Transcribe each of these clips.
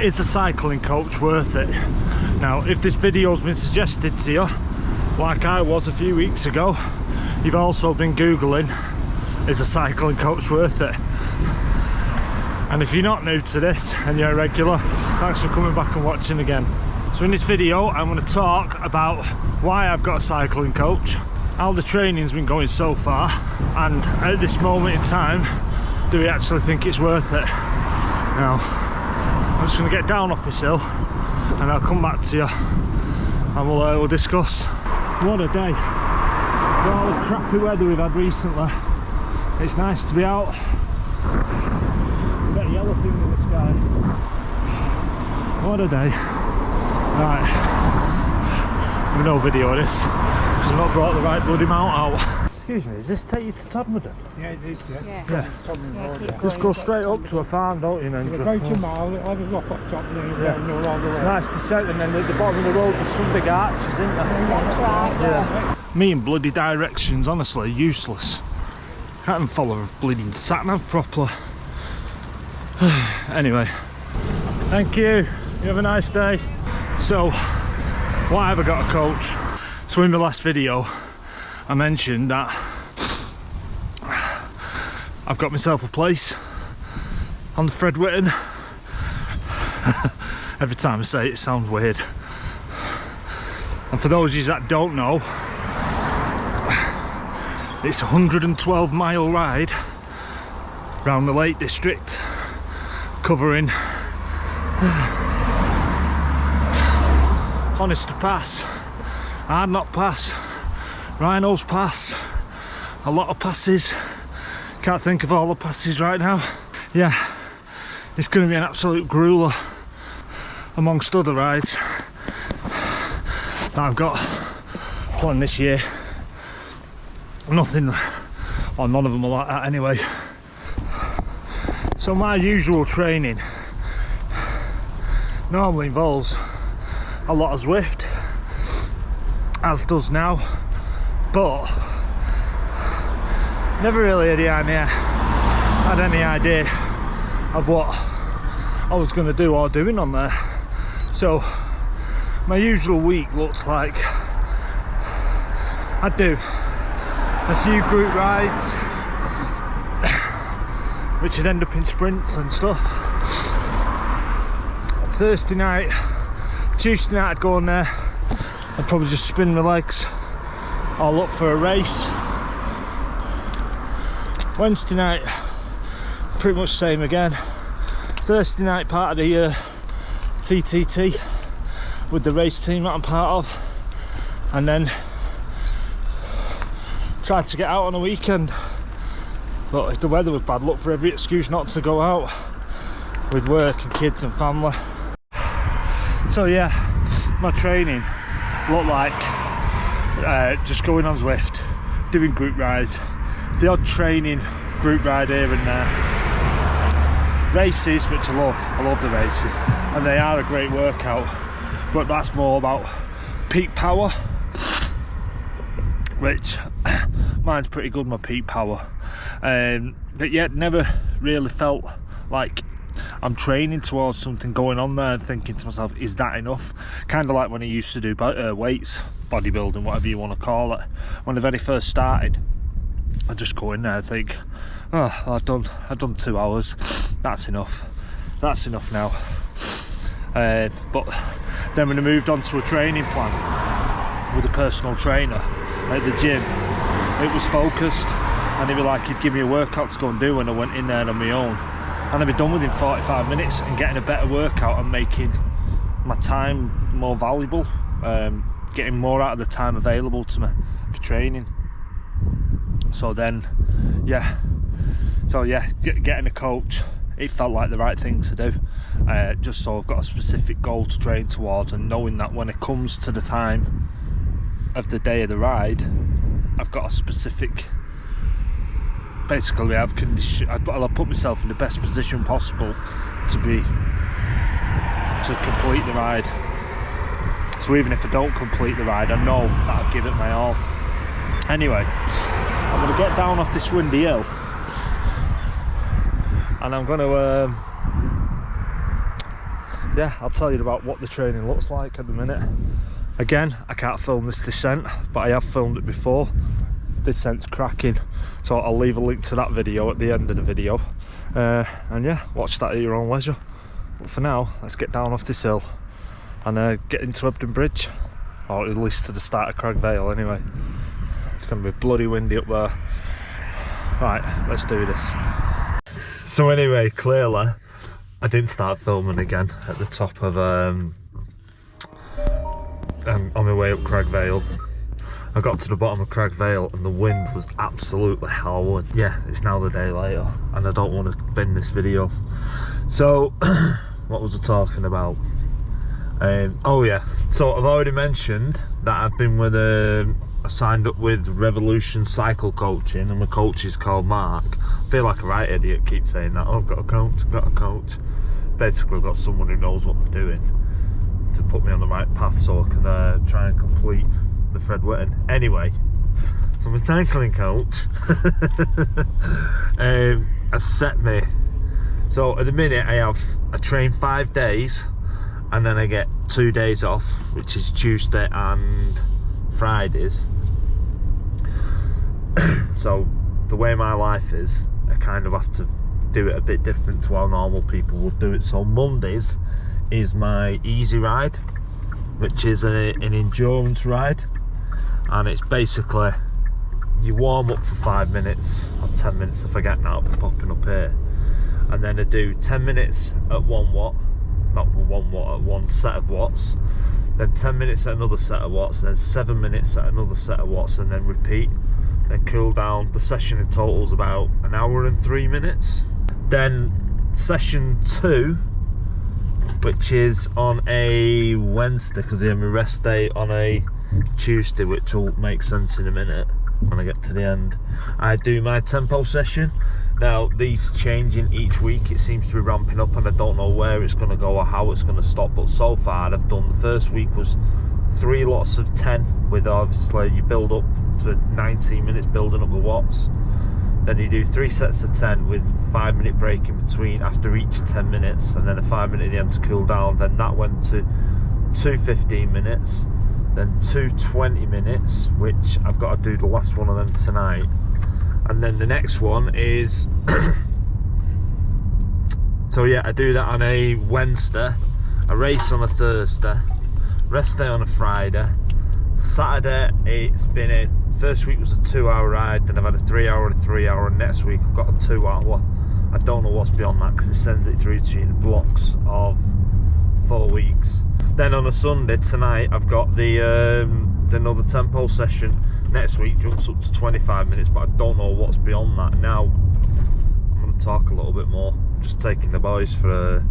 is a cycling coach worth it? Now, if this video's been suggested to you, like I was a few weeks ago, you've also been Googling, is a cycling coach worth it? And if you're not new to this and you're a regular, thanks for coming back and watching again. So in this video, I'm going to talk about why I've got a cycling coach, how the training's been going so far, and at this moment in time, do we actually think it's worth it? Now, I'm just going to get down off this hill and I'll come back to you and we'll discuss. What a day. With all the crappy weather we've had recently, it's nice to be out. Got a yellow thing in the sky. What a day. Right, there's no video of this because I've not brought the right bloody mount out. Excuse me, does this take you to Todmorden? Yeah, it is, Yeah. Todmorden Road, yeah. Just go straight up to a farm, don't you, Nendra? About a mile, it levels off at top and then down all the way. It's nice to set, and then at the bottom of the road there's some big arches, isn't there? That's right. Yeah. Me and bloody directions, honestly, useless. Can't even follow a bleeding sat-nav properly. Anyway, thank you. You have a nice day. So, why have I got a coach? So in my last video, I mentioned that I've got myself a place on the Whitton. Every time I say it, it sounds weird. And for those of you that don't know, it's a 112-mile ride round the Lake District, covering Honester Pass, Ardknock Pass, Rhinos Pass, a lot of passes. Can't think of all the passes right now. Yeah, it's going to be an absolute grueler amongst other rides that I've got planned this year. Nothing, or none of them are like that anyway. So my usual training normally involves a lot of Zwift, as does now, but never really had any idea of what I was going to do or doing on there. So my usual week looks like I do a few group rides which would end up in sprints and stuff. Thursday night, Tuesday night I'd go on there and probably just spin my legs or look for a race. Wednesday night, pretty much same again. Thursday night, part of the TTT with the race team that I'm part of, and then tried to get out on a weekend, but if the weather was bad, look for every excuse not to go out with work and kids and family. So yeah, my training looked like just going on Zwift, doing group rides, the odd training group ride here and there, races, which I love the races, and they are a great workout, but that's more about peak power, which mine's pretty good, my peak power, but yet never really felt like I'm training towards something, going on there and thinking to myself, is that enough? Kind of like when I used to do weights, bodybuilding, whatever you want to call it. When I very first started, I just go in there and think, oh, I've done 2 hours, that's enough now. But then when I moved on to a training plan with a personal trainer at the gym, it was focused, and he'd give me a workout to go and do when I went in there on my own, and I'd be done within 45 minutes and getting a better workout and making my time more valuable, getting more out of the time available to me for training. So then, getting a coach, it felt like the right thing to do, just so I've got a specific goal to train towards, and knowing that when it comes to the time of the day of the ride, I've got a specific, basically I'll put myself in the best position possible to complete the ride. So even if I don't complete the ride, I know that I'll give it my all. Anyway, I'm going to get down off this windy hill and I'm going to yeah, I'll tell you about what the training looks like at the minute. Again, I can't film this descent, but I have filmed it before. Descent's cracking, so I'll leave a link to that video at the end of the video. And yeah, watch that at your own leisure. But for now, let's get down off this hill and get into Hebden Bridge, or at least to the start of Crag Vale anyway. It's going to be bloody windy up there. Right, let's do this. So anyway, clearly I didn't start filming again at the top of on my way up Crag Vale. I got to the bottom of Crag Vale and the wind was absolutely howling. Yeah, it's now the day later and I don't want to bend this video. So, what was I talking about? Oh yeah, so I've already mentioned that I've been with I signed up with Revolution Cycle Coaching, and my coach is called Mark. I feel like a right idiot, keep saying that. Oh, I've got a coach. Basically, I've got someone who knows what they're doing to put me on the right path so I can try and complete the Fred Whitton. Anyway, so my cycling coach has set me. So at the minute I train 5 days and then I get 2 days off, which is Tuesday and Fridays. So the way my life is, I kind of have to do it a bit different to how normal people would do it. So Mondays is my easy ride, which is an endurance ride, and it's basically you warm up for 5 minutes or 10 minutes if I get now popping up here, and then I do 10 minutes at 1 watt, not 1 watt, at one set of watts, then 10 minutes at another set of watts, and then 7 minutes at another set of watts, and then repeat, then cool down. The session in total is about 1 hour and 3 minutes. Then session 2, which is on a Wednesday, because I have my rest day on a Tuesday, which will make sense in a minute when I get to the end. I do my tempo session. Now these changing each week, it seems to be ramping up and I don't know where it's going to go or how it's going to stop, but so far I've done, the first week was 3 lots of 10, with obviously you build up to 19 minutes building up the watts. Then you do 3 sets of 10 with 5-minute break in between after each 10 minutes, and then a 5 minute at the end to cool down. Then that went to 2 15 minutes, then 2 20 minutes, which I've got to do the last one of them tonight. And then the next one is so yeah, I do that on a Wednesday, a race on a Thursday, rest day on a Friday. Saturday, it's been first week was a 2-hour ride, then I've had a 3-hour and a 3-hour, and next week I've got a 2-hour. I don't know what's beyond that because it sends it through to you in blocks of 4 weeks. Then on a Sunday tonight I've got the another tempo session. Next week jumps up to 25 minutes, but I don't know what's beyond that. Now I'm going to talk a little bit more. I'm just taking the boys for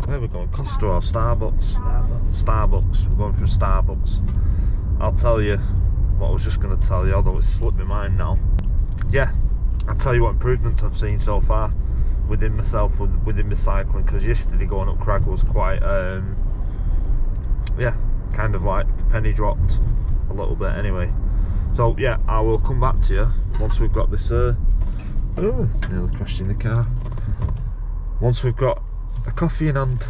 where are we going? Costa or Starbucks? Starbucks. We're going for Starbucks. I'll tell you what I was just going to tell you, although it's slipped my mind now. Yeah, I'll tell you what improvements I've seen so far within myself, within my cycling, because yesterday going up Crag was quite yeah, kind of like the penny dropped a little bit anyway. So yeah, I will come back to you once we've got this oh, nearly crashed in the car. Once we've got a coffee in hand.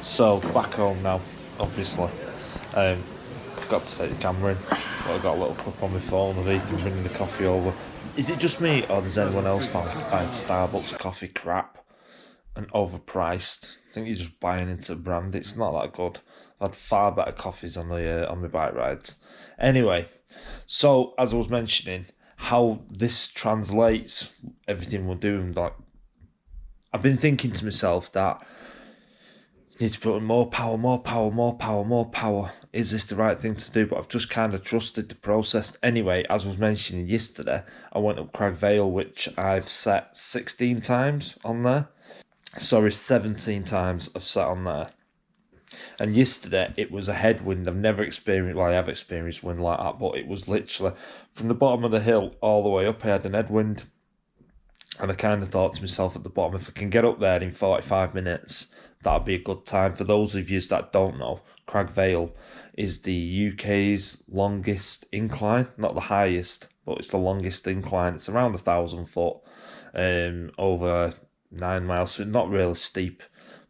So back home now, obviously. Forgot to take the camera in, but I got a little clip on my phone of Ethan bringing the coffee over. Is it just me, or does anyone else find Starbucks coffee crap and overpriced? I think you're just buying into the brand. It's not that good. I've had far better coffees on my bike rides. Anyway, so as I was mentioning, how this translates everything we're doing, like I've been thinking to myself that you need to put in more power. Is this the right thing to do? But I've just kind of trusted the process. Anyway, as I was mentioning yesterday, I went up Crag Vale, which I've set 16 times on there. Sorry, 17 times I've set on there. And yesterday it was a headwind. I've never experienced, well, I have experienced wind like that, but it was literally from the bottom of the hill all the way up. I had an headwind, and I kind of thought to myself at the bottom, if I can get up there in 45 minutes, that'd be a good time. For those of you that don't know, Crag Vale is the UK's longest incline, not the highest, but it's the longest incline. It's around 1,000 foot, over 9 miles, so not really steep,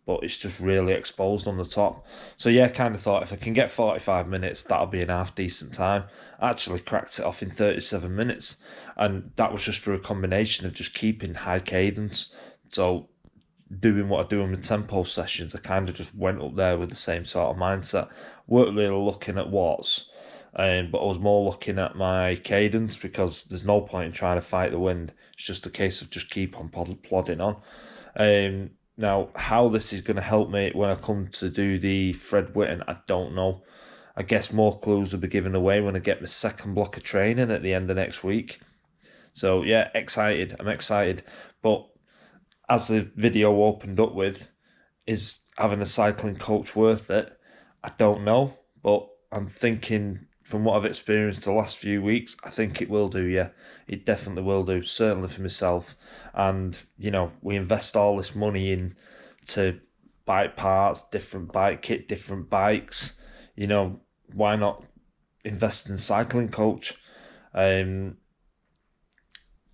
but it's just really exposed on the top. So yeah, kind of thought if I can get 45 minutes, that'll be an half decent time. I actually cracked it off in 37 minutes, and that was just through a combination of just keeping high cadence. So doing what I do in the tempo sessions, I kind of just went up there with the same sort of mindset. Weren't really looking at watts, but I was more looking at my cadence, because there's no point in trying to fight the wind. It's just a case of just keep on plodding on. Now, how this is going to help me when I come to do the Fred Whitton, I don't know. I guess more clues will be given away when I get my second block of training at the end of next week. So yeah, excited. I'm excited. But as the video opened up with, is having a cycling coach worth it? I don't know, but I'm thinking from what I've experienced the last few weeks, I think it will do, yeah. It definitely will do, certainly for myself. And, you know, we invest all this money into bike parts, different bike kit, different bikes. You know, why not invest in cycling coach? Any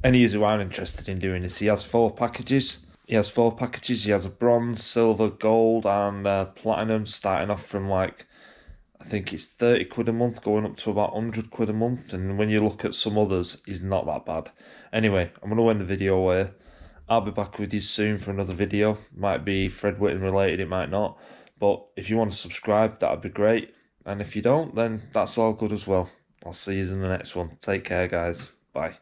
of you who are interested in doing this, he has 4 packages. He has 4 packages. He has a bronze, silver, gold, and platinum, starting off from like, I think it's 30 quid a month, going up to about 100 quid a month. And when you look at some others, he's not that bad. Anyway, I'm going to end the video here. I'll be back with you soon for another video. Might be Fred Whitton related, it might not. But if you want to subscribe, that'd be great. And if you don't, then that's all good as well. I'll see you in the next one. Take care, guys. Bye.